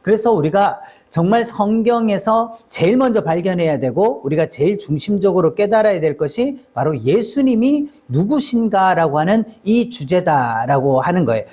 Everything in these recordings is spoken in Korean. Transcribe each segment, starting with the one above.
그래서 우리가 정말 성경에서 제일 먼저 발견해야 되고 우리가 제일 중심적으로 깨달아야 될 것이 바로 예수님이 누구신가라고 하는 이 주제다라고 하는 거예요.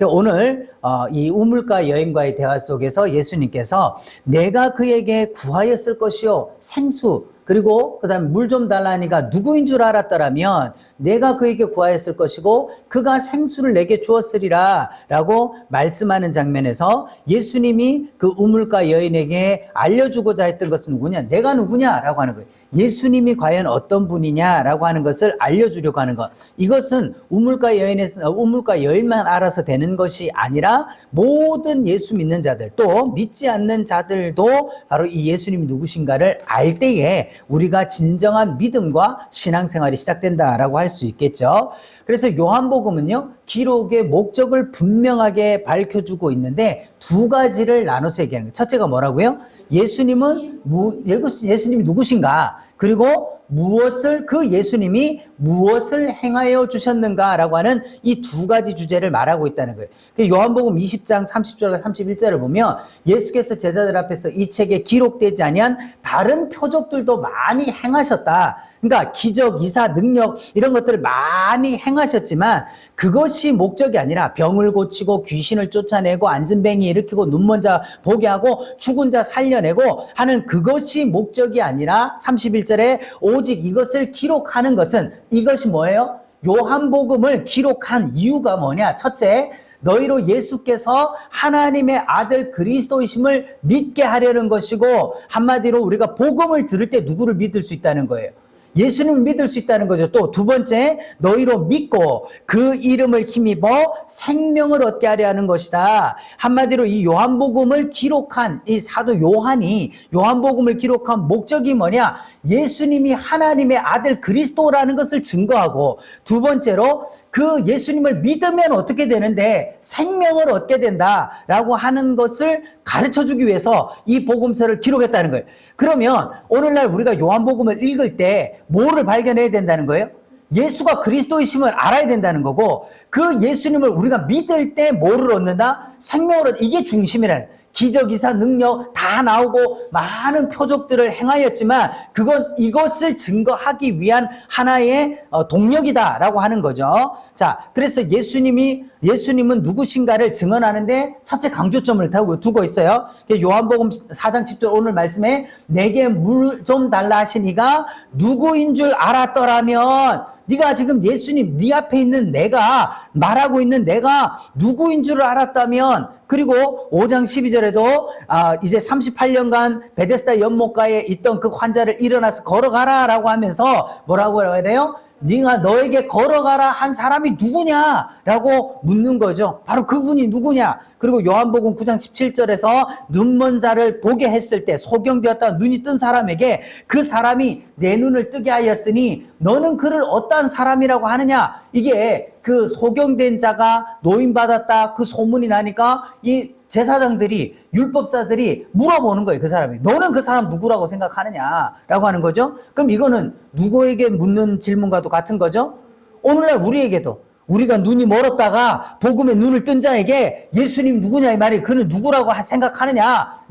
오늘 이 우물가 여인과의 대화 속에서 예수님께서 내가 그에게 구하였을 것이요 생수 그리고 그다음에 물 좀 달라니까 누구인 줄 알았더라면 내가 그에게 구하였을 것이고 그가 생수를 내게 주었으리라 라고 말씀하는 장면에서 예수님이 그 우물가 여인에게 알려주고자 했던 것은 누구냐? 내가 누구냐라고 하는 거예요. 예수님이 과연 어떤 분이냐라고 하는 것을 알려주려고 하는 것. 이것은 우물가 여인만 알아서 되는 것이 아니라 모든 예수 믿는 자들 또 믿지 않는 자들도 바로 이 예수님이 누구신가를 알 때에 우리가 진정한 믿음과 신앙생활이 시작된다라고 할 수 있겠죠. 그래서 요한복음은요, 기록의 목적을 분명하게 밝혀주고 있는데 두 가지를 나눠서 얘기하는 거예요. 첫째가 뭐라고요? 예수님이 누구신가? 그리고 예수님이 무엇을 행하여 주셨는가라고 하는 이 두 가지 주제를 말하고 있다는 거예요. 요한복음 20장 30절과 31절을 보면 예수께서 제자들 앞에서 이 책에 기록되지 아니한 다른 표적들도 많이 행하셨다. 그러니까 기적, 이사, 능력 이런 것들을 많이 행하셨지만 그것이 목적이 아니라 병을 고치고 귀신을 쫓아내고 앉은 뱅이 일으키고 눈먼 자 보게 하고 죽은 자 살려내고 하는 그것이 목적이 아니라 31절에 오직 이것을 기록하는 것은 이것이 뭐예요? 요한복음을 기록한 이유가 뭐냐? 첫째, 너희로 예수께서 하나님의 아들 그리스도이심을 믿게 하려는 것이고 한마디로 우리가 복음을 들을 때 누구를 믿을 수 있다는 거예요? 예수님을 믿을 수 있다는 거죠. 또 두 번째, 너희로 믿고 그 이름을 힘입어 생명을 얻게 하려 하는 것이다. 한마디로 이 요한복음을 기록한 이 사도 요한이 요한복음을 기록한 목적이 뭐냐? 예수님이 하나님의 아들 그리스도라는 것을 증거하고 두 번째로 그 예수님을 믿으면 어떻게 되는데 생명을 얻게 된다라고 하는 것을 가르쳐주기 위해서 이 복음서를 기록했다는 거예요. 그러면 오늘날 우리가 요한복음을 읽을 때 뭐를 발견해야 된다는 거예요? 예수가 그리스도이심을 알아야 된다는 거고 그 예수님을 우리가 믿을 때 뭐를 얻는다? 생명을 얻는다. 이게 중심이라는 거예요. 기적, 이사, 능력 다 나오고 많은 표적들을 행하였지만 그건 이것을 증거하기 위한 하나의 동력이다라고 하는 거죠. 자, 그래서 예수님은 누구신가를 증언하는데 첫째 강조점을 두고 있어요. 요한복음 4장 10절 오늘 말씀에 내게 물 좀 달라 하시니가 누구인 줄 알았더라면 네가 지금 예수님 네 앞에 있는 내가 말하고 있는 내가 누구인 줄 알았다면 그리고 5장 12절에도 이제 38년간 베데스다 연못가에 있던 그 환자를 일어나서 걸어가라라고 하면서 뭐라고 해야 돼요? 네가 너에게 걸어가라 한 사람이 누구냐라고 묻는 거죠. 바로 그분이 누구냐? 그리고 요한복음 9장 17절에서 눈먼 자를 보게 했을 때 소경되었다가 눈이 뜬 사람에게 그 사람이 내 눈을 뜨게 하였으니 너는 그를 어떠한 사람이라고 하느냐? 이게 그 소경된 자가 노임받았다 그 소문이 나니까 이 제사장들이 율법사들이 물어보는 거예요. 그 사람이 너는 그 사람 누구라고 생각하느냐라고 하는 거죠. 그럼 이거는 누구에게 묻는 질문과도 같은 거죠. 오늘날 우리에게도 우리가 눈이 멀었다가 복음에 눈을 뜬 자에게 예수님 누구냐 이 말이 그는 누구라고 생각하느냐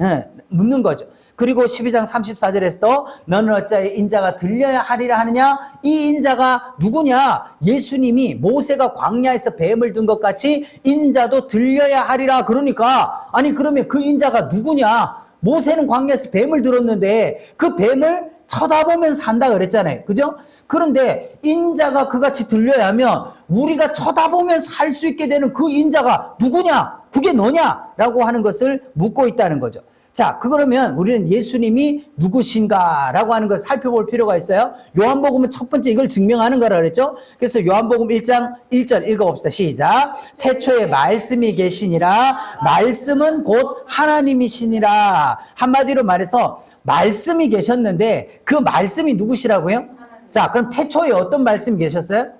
묻는 거죠. 그리고 12장 34절에서도 너는 어찌하여 인자가 들려야 하리라 하느냐? 이 인자가 누구냐? 예수님이 모세가 광야에서 뱀을 든 것 같이 인자도 들려야 하리라. 그러니까 아니 그러면 그 인자가 누구냐? 모세는 광야에서 뱀을 들었는데 그 뱀을 쳐다보면서 산다 그랬잖아요. 그죠? 그런데 인자가 그같이 들려야 하면 우리가 쳐다보면서 할 수 있게 되는 그 인자가 누구냐? 그게 너냐라고 하는 것을 묻고 있다는 거죠. 자, 그러면 우리는 예수님이 누구신가라고 하는 걸 살펴볼 필요가 있어요. 요한복음은 첫 번째 이걸 증명하는 거라 그랬죠. 그래서 요한복음 1장 1절 읽어봅시다. 시작. 태초에 말씀이 계시니라. 말씀은 곧 하나님이시니라. 한마디로 말해서 말씀이 계셨는데 그 말씀이 누구시라고요? 자, 그럼 태초에 어떤 말씀이 계셨어요?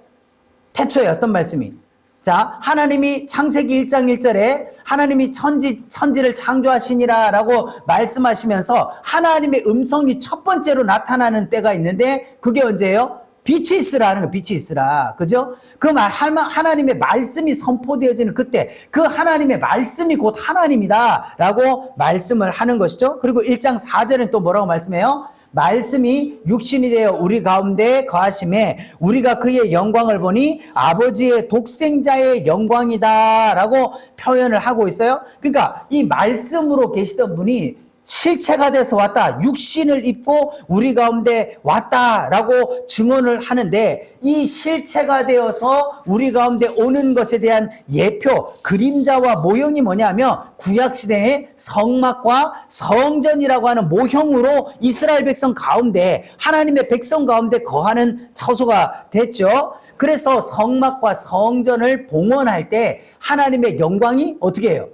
태초에 어떤 말씀이? 자, 하나님이 창세기 1장 1절에 하나님이 천지를 창조하시니라 라고 말씀하시면서 하나님의 음성이 첫 번째로 나타나는 때가 있는데 그게 언제예요? 빛이 있으라는 거, 빛이 있으라. 그죠? 그 하나님의 말씀이 선포되어지는 그때 그 하나님의 말씀이 곧 하나님이다 라고 말씀을 하는 것이죠. 그리고 1장 4절은 또 뭐라고 말씀해요? 말씀이 육신이 되어 우리 가운데 거하심에 우리가 그의 영광을 보니 아버지의 독생자의 영광이다 라고 표현을 하고 있어요. 그러니까 이 말씀으로 계시던 분이 실체가 돼서 왔다, 육신을 입고 우리 가운데 왔다라고 증언을 하는데, 이 실체가 되어서 우리 가운데 오는 것에 대한 예표, 그림자와 모형이 뭐냐면 구약시대의 성막과 성전이라고 하는 모형으로 이스라엘 백성 가운데, 하나님의 백성 가운데 거하는 처소가 됐죠. 그래서 성막과 성전을 봉헌할 때 하나님의 영광이 어떻게 해요?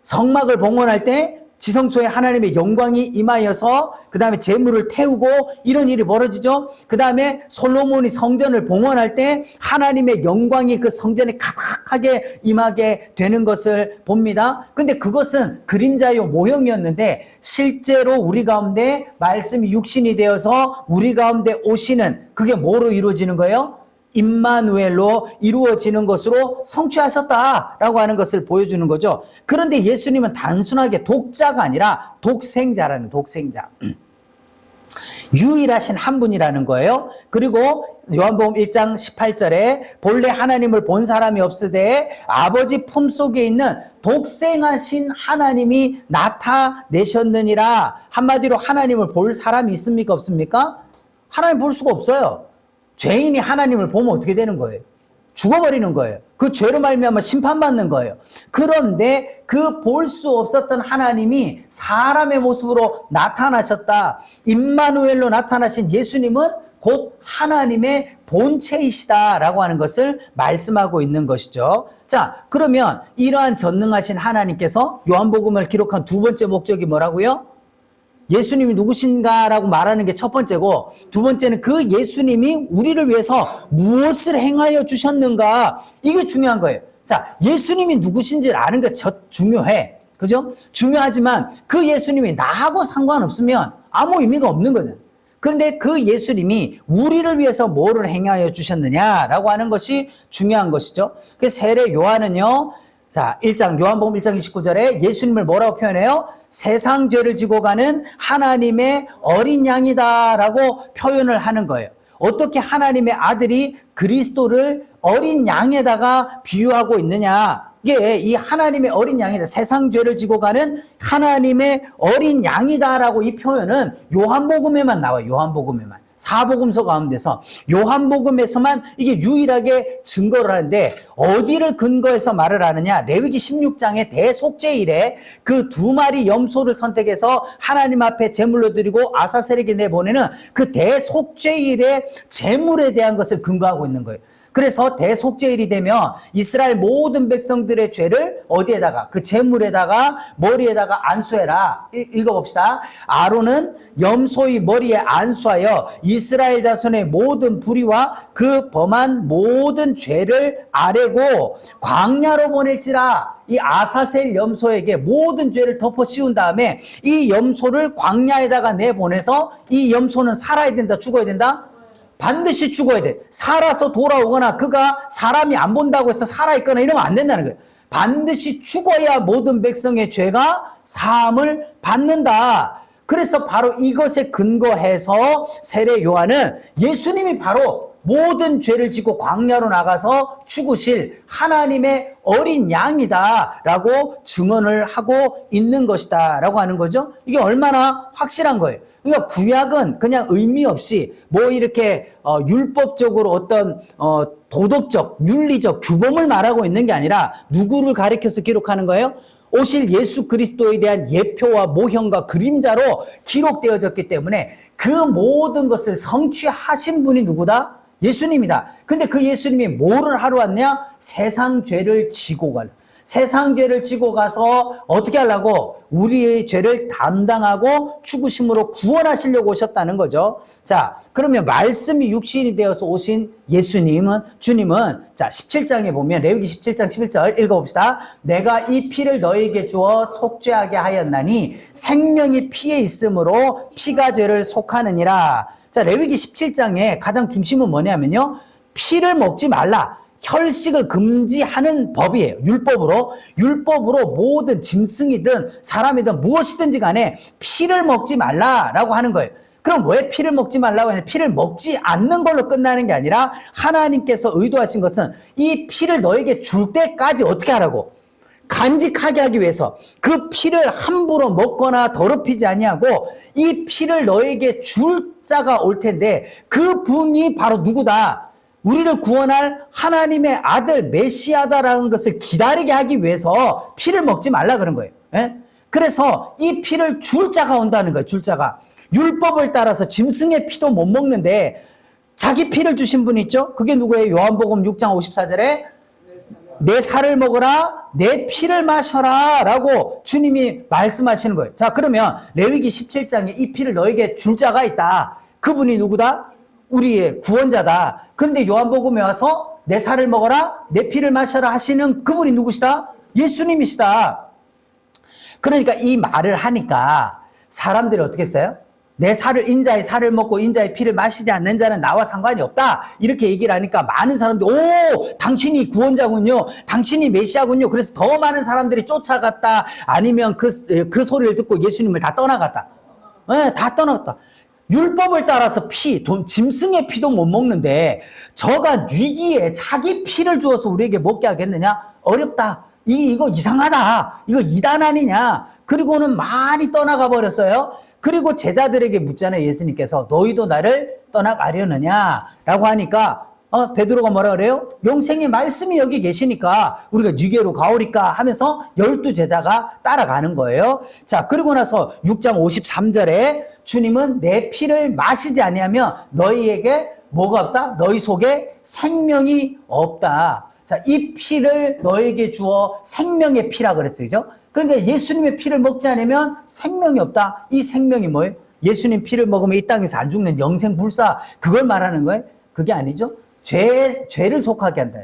성막을 봉헌할 때 지성소에 하나님의 영광이 임하여서 그 다음에 제물을 태우고 이런 일이 벌어지죠. 그 다음에 솔로몬이 성전을 봉헌할 때 하나님의 영광이 그 성전에 가득하게 임하게 되는 것을 봅니다. 근데 그것은 그림자요 모형이었는데, 실제로 우리 가운데 말씀이 육신이 되어서 우리 가운데 오시는, 그게 뭐로 이루어지는 거예요? 임마누엘로 이루어지는 것으로 성취하셨다라고 하는 것을 보여주는 거죠. 그런데 예수님은 단순하게 독자가 아니라 독생자라는, 독생자, 유일하신 한 분이라는 거예요. 그리고 요한복음 1장 18절에 본래 하나님을 본 사람이 없으되 아버지 품속에 있는 독생하신 하나님이 나타내셨느니라. 한마디로 하나님을 볼 사람이 있습니까, 없습니까? 하나님 볼 수가 없어요. 죄인이 하나님을 보면 어떻게 되는 거예요? 죽어버리는 거예요. 그 죄로 말미암아 심판받는 거예요. 그런데 그 볼 수 없었던 하나님이 사람의 모습으로 나타나셨다. 임마누엘로 나타나신 예수님은 곧 하나님의 본체이시다라고 하는 것을 말씀하고 있는 것이죠. 자, 그러면 이러한 전능하신 하나님께서 요한복음을 기록한 두 번째 목적이 뭐라고요? 예수님이 누구신가라고 말하는 게 첫 번째고, 두 번째는 그 예수님이 우리를 위해서 무엇을 행하여 주셨는가, 이게 중요한 거예요. 자, 예수님이 누구신지를 아는 게 중요해. 그죠? 중요하지만 그 예수님이 나하고 상관없으면 아무 의미가 없는 거잖아요. 그런데 그 예수님이 우리를 위해서 뭐를 행하여 주셨느냐라고 하는 것이 중요한 것이죠. 그 세례 요한은요, 자, 요한복음 1장 29절에 예수님을 뭐라고 표현해요? 세상 죄를 지고 가는 하나님의 어린 양이다라고 표현을 하는 거예요. 어떻게 하나님의 아들이 그리스도를 어린 양에다가 비유하고 있느냐? 이게 이 하나님의 어린 양이다, 세상 죄를 지고 가는 하나님의 어린 양이다라고 이 표현은 요한복음에만 나와요. 요한복음에만. 사복음서 가운데서 요한복음에서만 이게 유일하게 증거를 하는데, 어디를 근거해서 말을 하느냐? 레위기 16장의 대속죄일에 그 두 마리 염소를 선택해서 하나님 앞에 제물로 드리고 아사셀에게 내보내는 그 대속죄일의 제물에 대한 것을 근거하고 있는 거예요. 그래서 대속죄일이 되면 이스라엘 모든 백성들의 죄를 어디에다가, 그 제물에다가, 머리에다가 안수해라. 읽어봅시다. 아론은 염소의 머리에 안수하여 이스라엘 자손의 모든 불의와 그 범한 모든 죄를 아뢰고 광야로 보낼지라. 이 아사셀 염소에게 모든 죄를 덮어 씌운 다음에 이 염소를 광야에다가 내보내서, 이 염소는 살아야 된다, 죽어야 된다? 반드시 죽어야 돼. 살아서 돌아오거나 그가 사람이 안 본다고 해서 살아있거나 이러면 안 된다는 거예요. 반드시 죽어야 모든 백성의 죄가 사함을 받는다. 그래서 바로 이것에 근거해서 세례 요한은 예수님이 바로 모든 죄를 짓고 광야로 나가서 죽으실 하나님의 어린 양이다라고 증언을 하고 있는 것이다라고 하는 거죠. 이게 얼마나 확실한 거예요. 그러니까 구약은 그냥 의미 없이 뭐 이렇게 율법적으로 어떤 도덕적, 윤리적 규범을 말하고 있는 게 아니라 누구를 가리켜서 기록하는 거예요? 오실 예수 그리스도에 대한 예표와 모형과 그림자로 기록되어졌기 때문에 그 모든 것을 성취하신 분이 누구다? 예수님이다. 근데 그 예수님이 뭐를 하러 왔냐? 세상 죄를 지고 갈. 세상 죄를 지고 가서 어떻게 하려고? 우리의 죄를 담당하고 죽으심으로 구원하시려고 오셨다는 거죠. 자, 그러면 말씀이 육신이 되어서 오신 예수님은, 주님은, 자, 17장에 보면, 레위기 17장 11절 읽어봅시다. 내가 이 피를 너에게 주어 속죄하게 하였나니 생명이 피에 있으므로 피가 죄를 속하느니라. 자, 레위기 17장에 가장 중심은 뭐냐면요. 피를 먹지 말라. 혈식을 금지하는 법이에요. 율법으로 모든 짐승이든 사람이든 무엇이든지 간에 피를 먹지 말라라고 하는 거예요. 그럼 왜 피를 먹지 말라고 하냐? 피를 먹지 않는 걸로 끝나는 게 아니라 하나님께서 의도하신 것은 이 피를 너에게 줄 때까지 어떻게 하라고? 간직하게 하기 위해서 그 피를 함부로 먹거나 더럽히지 아니하고 이 피를 너에게 줄 자가 올 텐데 그 분이 바로 누구다? 우리를 구원할 하나님의 아들 메시아다라는 것을 기다리게 하기 위해서 피를 먹지 말라 그런 거예요. 예? 그래서 이 피를 줄 자가 온다는 거예요. 줄 자가. 율법을 따라서 짐승의 피도 못 먹는데 자기 피를 주신 분 있죠? 그게 누구예요? 요한복음 6장 54절에 내 살을 먹어라, 내 피를 마셔라 라고 주님이 말씀하시는 거예요. 자, 그러면 레위기 17장에 이 피를 너에게 줄 자가 있다. 그분이 누구다? 우리의 구원자다. 그런데 요한복음에 와서 내 살을 먹어라, 내 피를 마셔라 하시는 그분이 누구시다? 예수님이시다. 그러니까 이 말을 하니까 사람들이 어떻게 했어요? 내 살을, 인자의 살을 먹고 인자의 피를 마시지 않는 자는 나와 상관이 없다. 이렇게 얘기를 하니까 많은 사람들이, 오, 당신이 구원자군요. 당신이 메시아군요. 그래서 더 많은 사람들이 쫓아갔다. 아니면 그 소리를 듣고 예수님을 다 떠나갔다. 네, 다 떠나갔다. 율법을 따라서 짐승의 피도 못 먹는데 저가 위기에 자기 피를 주어서 우리에게 먹게 하겠느냐? 어렵다. 이거 이상하다. 이거 이단 아니냐? 그리고는 많이 떠나가 버렸어요. 그리고 제자들에게 묻잖아요. 예수님께서 너희도 나를 떠나가려느냐? 라고 하니까 베드로가 뭐라 그래요? 영생의 말씀이 여기 계시니까 우리가 니게로 가오리까 하면서 12제자가 따라가는 거예요. 자, 그리고 나서 6장 53절에 주님은 내 피를 마시지 아니하면 너희에게 뭐가 없다? 너희 속에 생명이 없다. 자, 이 피를 너에게 주어 생명의 피라 그랬어요. 그죠? 그러니까 예수님의 피를 먹지 않으면 생명이 없다. 이 생명이 뭐예요? 예수님 피를 먹으면 이 땅에서 안 죽는 영생 불사, 그걸 말하는 거예요? 그게 아니죠. 죄를 속하게 한다.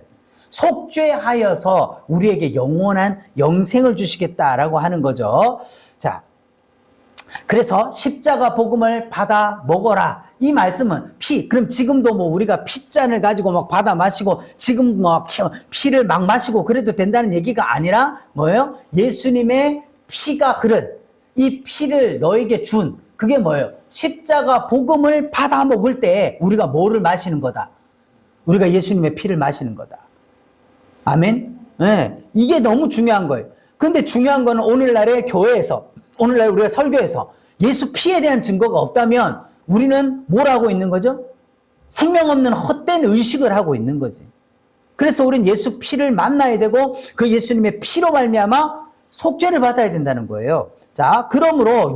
속죄하여서 우리에게 영원한 영생을 주시겠다라고 하는 거죠. 자, 그래서 십자가 복음을 받아 먹어라. 이 말씀은 그럼 지금도 뭐 우리가 핏잔을 가지고 막 받아 마시고 지금 뭐 피를 막 마시고 그래도 된다는 얘기가 아니라 뭐예요? 예수님의 피가 흐른 이 피를 너에게 준 그게 뭐예요? 십자가 복음을 받아 먹을 때 우리가 뭐를 마시는 거다? 우리가 예수님의 피를 마시는 거다. 아멘? 네, 이게 너무 중요한 거예요. 근데 중요한 거는 오늘날의 교회에서, 오늘날 우리가 설교에서 예수 피에 대한 증거가 없다면 우리는 뭘 하고 있는 거죠? 생명 없는 헛된 의식을 하고 있는 거지. 그래서 우리는 예수 피를 만나야 되고 그 예수님의 피로 말미암아 속죄를 받아야 된다는 거예요. 자, 그러므로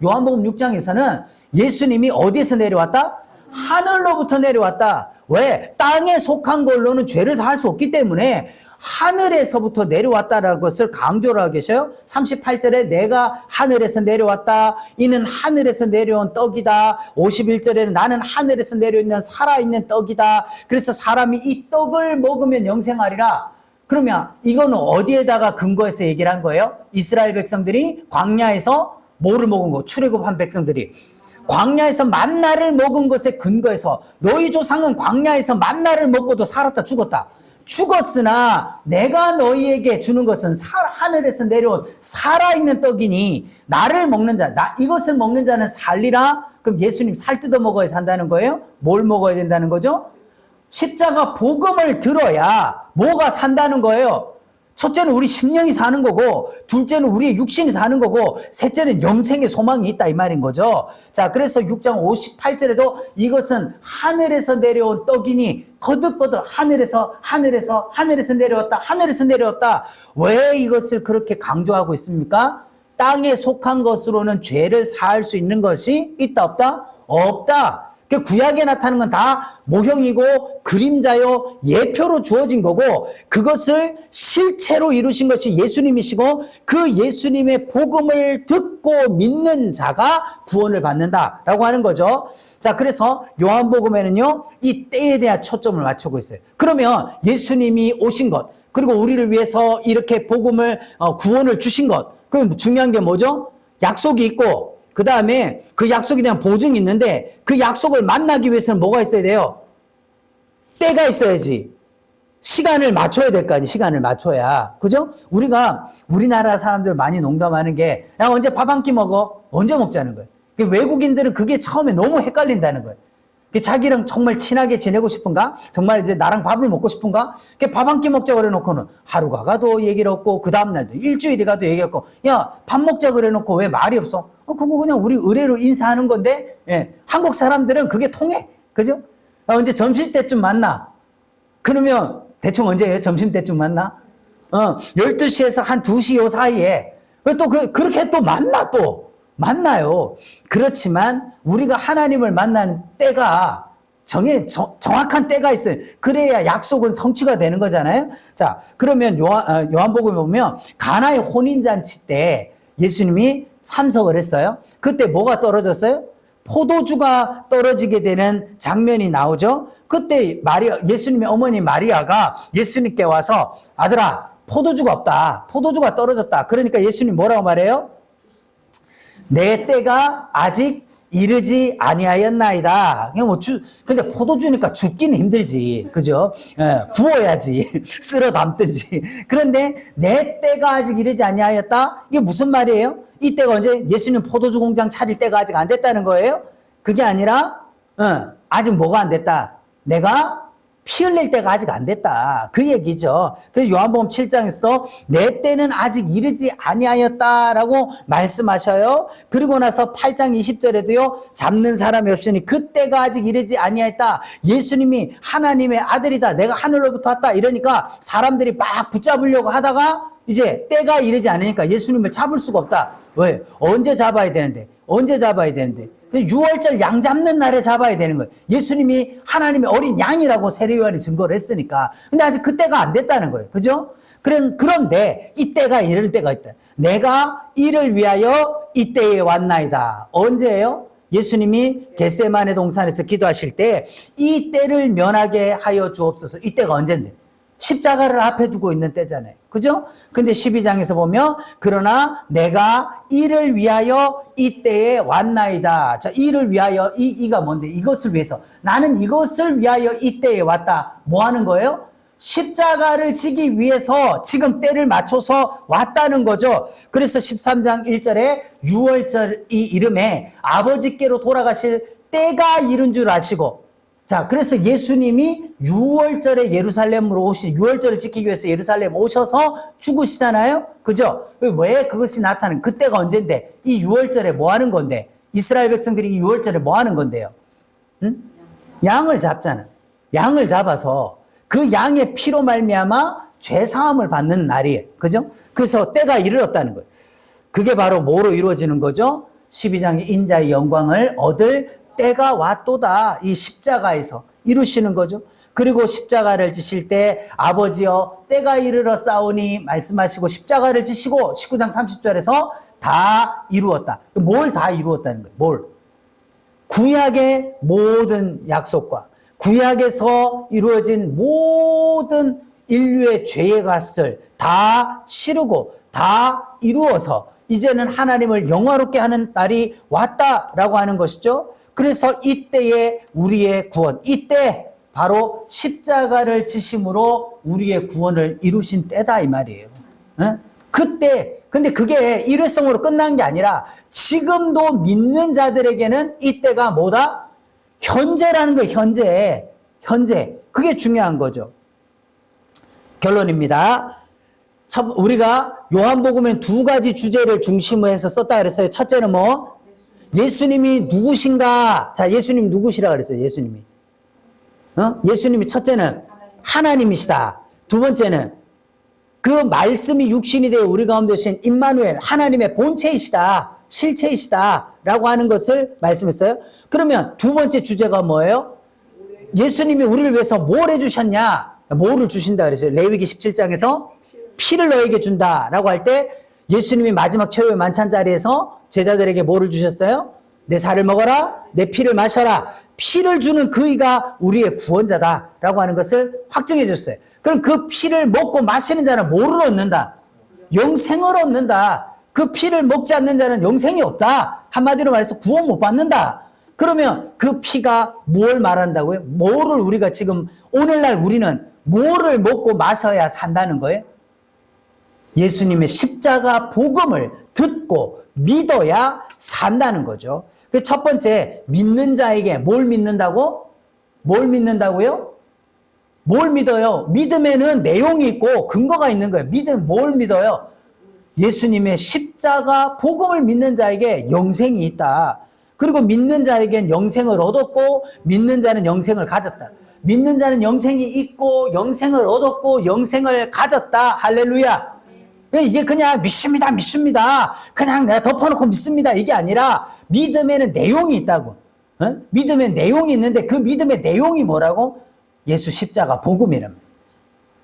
요한복음 6장에서는 예수님이 어디에서 내려왔다? 하늘로부터 내려왔다. 왜? 땅에 속한 걸로는 죄를 사할 수 없기 때문에 하늘에서부터 내려왔다라는 것을 강조를 하고 계셔요. 38절에 내가 하늘에서 내려왔다. 이는 하늘에서 내려온 떡이다. 51절에는 나는 하늘에서 내려있는 살아있는 떡이다. 그래서 사람이 이 떡을 먹으면 영생하리라. 그러면 이거는 어디에다가 근거해서 얘기를 한 거예요? 이스라엘 백성들이 광야에서 뭐를 먹은 거? 출애굽한 백성들이 광야에서 만나를 먹은 것에 근거해서 너희 조상은 광야에서 만나를 먹고도 살았다 죽었다. 죽었으나 내가 너희에게 주는 것은 하늘에서 내려온 살아있는 떡이니 나를 먹는 자, 이것을 먹는 자는 살리라. 그럼 예수님 살 뜯어 먹어야 산다는 거예요? 뭘 먹어야 된다는 거죠? 십자가 복음을 들어야 뭐가 산다는 거예요? 첫째는 우리 심령이 사는 거고, 둘째는 우리의 육신이 사는 거고, 셋째는 영생의 소망이 있다 이 말인 거죠. 자, 그래서 6장 58절에도 이것은 하늘에서 내려온 떡이니 거듭거듭 하늘에서 내려왔다. 왜 이것을 그렇게 강조하고 있습니까? 땅에 속한 것으로는 죄를 사할 수 있는 것이 있다 없다? 없다. 구약에 나타나는 건 다 모형이고 그림자요 예표로 주어진 거고 그것을 실체로 이루신 것이 예수님이시고 그 예수님의 복음을 듣고 믿는 자가 구원을 받는다라고 하는 거죠. 자, 그래서 요한복음에는요 이 때에 대한 초점을 맞추고 있어요. 그러면 예수님이 오신 것 그리고 우리를 위해서 이렇게 복음을 구원을 주신 것 그럼 중요한 게 뭐죠? 약속이 있고 그 다음에 그 약속에 대한 보증이 있는데 그 약속을 만나기 위해서는 뭐가 있어야 돼요? 때가 있어야지. 시간을 맞춰야 될 거 아니에요. 시간을 맞춰야. 그죠? 우리나라 사람들 많이 농담하는 게, 야, 언제 밥 한 끼 먹어? 언제 먹자는 거예요. 외국인들은 그게 처음에 너무 헷갈린다는 거예요. 자기랑 정말 친하게 지내고 싶은가? 정말 이제 나랑 밥을 먹고 싶은가? 밥 한 끼 먹자 그래 놓고는 하루가 가도 얘기를 없고, 그 다음날도 일주일이 가도 얘기 없고, 야, 밥 먹자 그래 놓고 왜 말이 없어? 그거 그냥 우리 의례로 인사하는 건데, 예. 한국 사람들은 그게 통해. 그죠? 야, 언제 점심 때쯤 만나? 그러면 대충 언제예요? 점심 때쯤 만나? 12시에서 한 2시 요 사이에 또 그렇게 또 만나요. 그렇지만 우리가 하나님을 만나는 때가 정확한 때가 있어요. 그래야 약속은 성취가 되는 거잖아요. 자, 그러면 요한복음에 보면 가나의 혼인잔치 때 예수님이 참석을 했어요. 그때 뭐가 떨어졌어요? 포도주가 떨어지게 되는 장면이 나오죠. 그때 예수님의 어머니 마리아가 예수님께 와서 아들아, 포도주가 없다. 포도주가 떨어졌다. 그러니까 예수님 뭐라고 말해요? 내 때가 아직 이르지 아니하였나이다. 근데 포도주니까 죽기는 힘들지. 그죠? 예, 부어야지. 쓸어 담든지. 그런데 내 때가 아직 이르지 아니하였다? 이게 무슨 말이에요? 이 때가 언제? 예수님 포도주 공장 차릴 때가 아직 안 됐다는 거예요? 그게 아니라, 아직 뭐가 안 됐다? 내가 피 흘릴 때가 아직 안 됐다. 그 얘기죠. 그래서 요한복음 7장에서도 내 때는 아직 이르지 아니하였다라고 말씀하셔요. 그리고 나서 8장 20절에도요. 잡는 사람이 없으니 그때가 아직 이르지 아니하였다. 예수님이 하나님의 아들이다. 내가 하늘로부터 왔다. 이러니까 사람들이 막 붙잡으려고 하다가 이제 때가 이르지 않으니까 예수님을 잡을 수가 없다. 왜? 언제 잡아야 되는데? 6월절 양 잡는 날에 잡아야 되는 거예요. 예수님이 하나님의 어린 양이라고 세례요한이 증거를 했으니까. 근데 아직 그때가 안 됐다는 거예요. 그죠? 그런데 이때가 이럴 때가 있다. 내가 이를 위하여 이때에 왔나이다. 언제예요? 예수님이 겟세마네 동산에서 기도하실 때 이 때를 면하게 하여 주옵소서. 이때가 언젠데? 십자가를 앞에 두고 있는 때잖아요. 그죠? 근데 12장에서 보면 그러나 내가 이를 위하여 이때에 왔나이다. 자, 이를 위하여 이가 뭔데? 이것을 위해서. 나는 이것을 위하여 이때에 왔다. 뭐 하는 거예요? 십자가를 지기 위해서 지금 때를 맞춰서 왔다는 거죠. 그래서 13장 1절에 6월절 이 이름에 아버지께로 돌아가실 때가 이른 줄 아시고, 자, 그래서 예수님이 6월절에 예루살렘으로 6월절을 지키기 위해서 예루살렘 오셔서 죽으시잖아요? 그죠? 왜 그것이 나타나는, 그때가 언젠데? 이 6월절에 뭐 하는 건데? 이스라엘 백성들이 이 6월절에 뭐 하는 건데요? 응? 양을 잡잖아. 양을 잡아서 그 양의 피로 말미암아 죄 사함을 받는 날이에요. 그죠? 그래서 때가 이르렀다는 거예요. 그게 바로 뭐로 이루어지는 거죠? 12장의 인자의 영광을 얻을 때가 왔도다. 이 십자가에서 이루시는 거죠. 그리고 십자가를 지실 때 아버지여 때가 이르러 싸우니 말씀하시고 십자가를 지시고 19장 30절에서 다 이루었다. 뭘 다 이루었다는 거예요? 뭘? 구약의 모든 약속과 구약에서 이루어진 모든 인류의 죄의 값을 다 치르고 다 이루어서 이제는 하나님을 영화롭게 하는 날이 왔다라고 하는 것이죠. 그래서 이때에 우리의 구원, 이때 바로 십자가를 지심으로 우리의 구원을 이루신 때다 이 말이에요. 그때, 근데 그게 일회성으로 끝난 게 아니라 지금도 믿는 자들에게는 이때가 뭐다? 현재라는 거예요. 현재. 그게 중요한 거죠. 결론입니다. 우리가 요한복음엔 두 가지 주제를 중심으로 해서 썼다 그랬어요. 첫째는 뭐? 예수님이 누구신가? 자, 예수님 누구시라 그랬어요, 예수님이. 예수님이 첫째는 하나님이시다. 두 번째는 그 말씀이 육신이 되어 우리 가운데 오신 임마누엘, 하나님의 본체이시다, 실체이시다 라고 하는 것을 말씀했어요. 그러면 두 번째 주제가 뭐예요? 예수님이 우리를 위해서 뭘 해주셨냐? 뭐를 주신다 그랬어요. 레위기 17장에서 피를 너에게 준다라고 할 때 예수님이 마지막 최후의 만찬 자리에서 제자들에게 뭐를 주셨어요? 내 살을 먹어라, 내 피를 마셔라. 피를 주는 그이가 우리의 구원자다라고 하는 것을 확증해 줬어요. 그럼 그 피를 먹고 마시는 자는 뭐를 얻는다? 영생을 얻는다. 그 피를 먹지 않는 자는 영생이 없다. 한마디로 말해서 구원 못 받는다. 그러면 그 피가 뭘 말한다고요? 뭐를 우리가 지금 오늘날 우리는 뭐를 먹고 마셔야 산다는 거예요? 예수님의 십자가 복음을 듣고 믿어야 산다는 거죠. 그 첫 번째, 믿는 자에게 뭘 믿는다고? 뭘 믿는다고요? 뭘 믿어요? 믿음에는 내용이 있고 근거가 있는 거예요. 믿음 뭘 믿어요? 예수님의 십자가 복음을 믿는 자에게 영생이 있다. 그리고 믿는 자에겐 영생을 얻었고 믿는 자는 영생을 가졌다. 믿는 자는 영생이 있고 영생을 얻었고 영생을 가졌다. 할렐루야. 이게 그냥 믿습니다. 그냥 내가 덮어놓고 믿습니다. 이게 아니라 믿음에는 내용이 있다고. 믿음에 내용이 있는데 그 믿음의 내용이 뭐라고? 예수 십자가 복음이랍니다.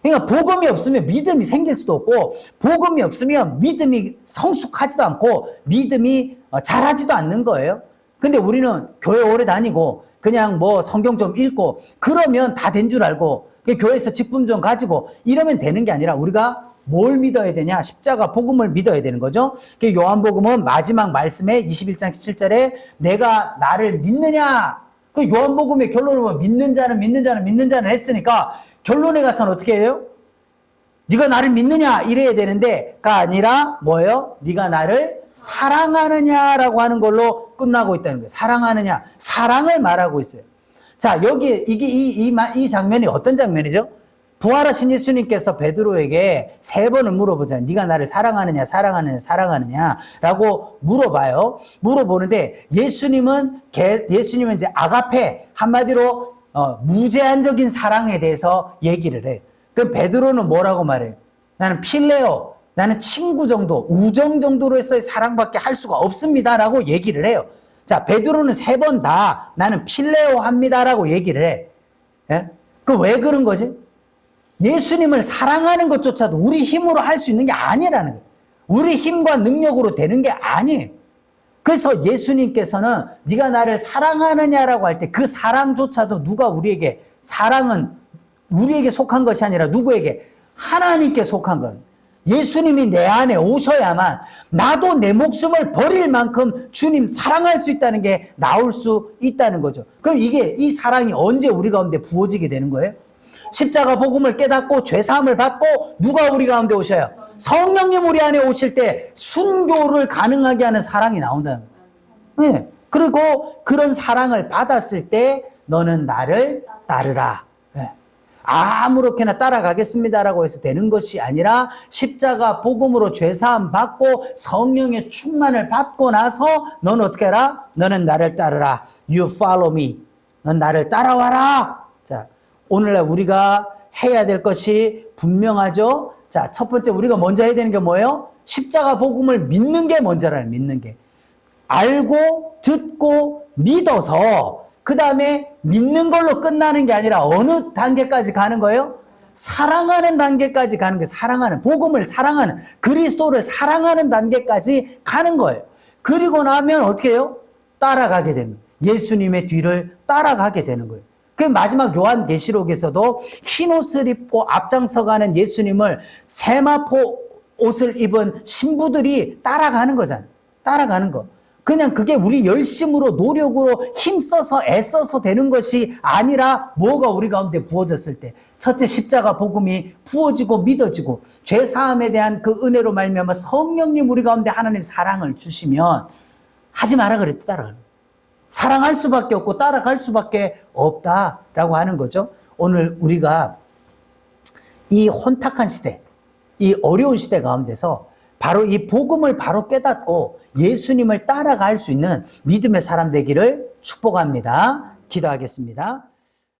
그러니까 복음이 없으면 믿음이 생길 수도 없고 복음이 없으면 믿음이 성숙하지도 않고 믿음이 자라지도 않는 거예요. 근데 우리는 교회 오래 다니고 그냥 뭐 성경 좀 읽고 그러면 다 된 줄 알고 교회에서 직분 좀 가지고 이러면 되는 게 아니라 우리가 뭘 믿어야 되냐? 십자가 복음을 믿어야 되는 거죠. 요한복음은 마지막 말씀에 21장 17절에 내가 나를 믿느냐? 그 요한복음의 결론을 보면 믿는 자는 했으니까 결론에 가서는 어떻게 해요? 네가 나를 믿느냐? 이래야 되는데가 아니라 뭐예요? 네가 나를 사랑하느냐라고 하는 걸로 끝나고 있다는 거예요. 사랑하느냐? 사랑을 말하고 있어요. 자, 여기 이 장면이 어떤 장면이죠? 부활하신 예수님께서 베드로에게 3번을 물어보잖아요. 네가 나를 사랑하느냐 라고 물어봐요. 물어보는데 예수님은 이제 아가페, 한마디로 무제한적인 사랑에 대해서 얘기를 해요. 그럼 베드로는 뭐라고 말해요? 나는 필레오, 나는 친구 정도, 우정 정도로서의 사랑밖에 할 수가 없습니다라고 얘기를 해요. 자, 베드로는 3번 다 나는 필레오 합니다라고 얘기를 해. 예? 그 왜 그런 거지? 예수님을 사랑하는 것조차도 우리 힘으로 할 수 있는 게 아니라는 거예요. 우리 힘과 능력으로 되는 게 아니에요. 그래서 예수님께서는 네가 나를 사랑하느냐라고 할 때 그 사랑조차도 누가 우리에게 사랑은 우리에게 속한 것이 아니라 누구에게? 하나님께 속한 것. 예수님이 내 안에 오셔야만 나도 내 목숨을 버릴 만큼 주님 사랑할 수 있다는 게 나올 수 있다는 거죠. 그럼 이 사랑이 언제 우리 가운데 부어지게 되는 거예요? 십자가 복음을 깨닫고 죄사함을 받고 누가 우리 가운데 오셔요? 성령님 우리 안에 오실 때 순교를 가능하게 하는 사랑이 나온다는 거예요. 네. 그리고 그런 사랑을 받았을 때 너는 나를 따르라. 네. 아무렇게나 따라가겠습니다라고 해서 되는 것이 아니라 십자가 복음으로 죄사함 받고 성령의 충만을 받고 나서 너는 어떻게 해라? 너는 나를 따르라. You follow me. 넌 나를 따라와라. 자, 오늘날 우리가 해야 될 것이 분명하죠. 자, 첫 번째 우리가 먼저 해야 되는 게 뭐예요? 십자가 복음을 믿는 게 먼저라요. 믿는 게. 알고 듣고 믿어서 그 다음에 믿는 걸로 끝나는 게 아니라 어느 단계까지 가는 거예요? 사랑하는 단계까지 가는 거예요. 사랑하는, 복음을 사랑하는, 그리스도를 사랑하는 단계까지 가는 거예요. 그리고 나면 어떻게 해요? 따라가게 됩니다. 예수님의 뒤를 따라가게 되는 거예요. 그 마지막 요한계시록에서도 흰 옷을 입고 앞장서가는 예수님을 세마포 옷을 입은 신부들이 따라가는 거잖아요. 따라가는 거. 그냥 그게 우리 열심으로 노력으로 힘써서 애써서 되는 것이 아니라 뭐가 우리 가운데 부어졌을 때 첫째 십자가 복음이 부어지고 믿어지고 죄사함에 대한 그 은혜로 말미암아 성령님 우리 가운데 하나님 사랑을 주시면 하지 마라 그래도 따라가는 거예요. 사랑할 수밖에 없고 따라갈 수밖에 없다라고 하는 거죠. 오늘 우리가 이 혼탁한 시대, 이 어려운 시대 가운데서 바로 이 복음을 바로 깨닫고 예수님을 따라갈 수 있는 믿음의 사람 되기를 축복합니다. 기도하겠습니다.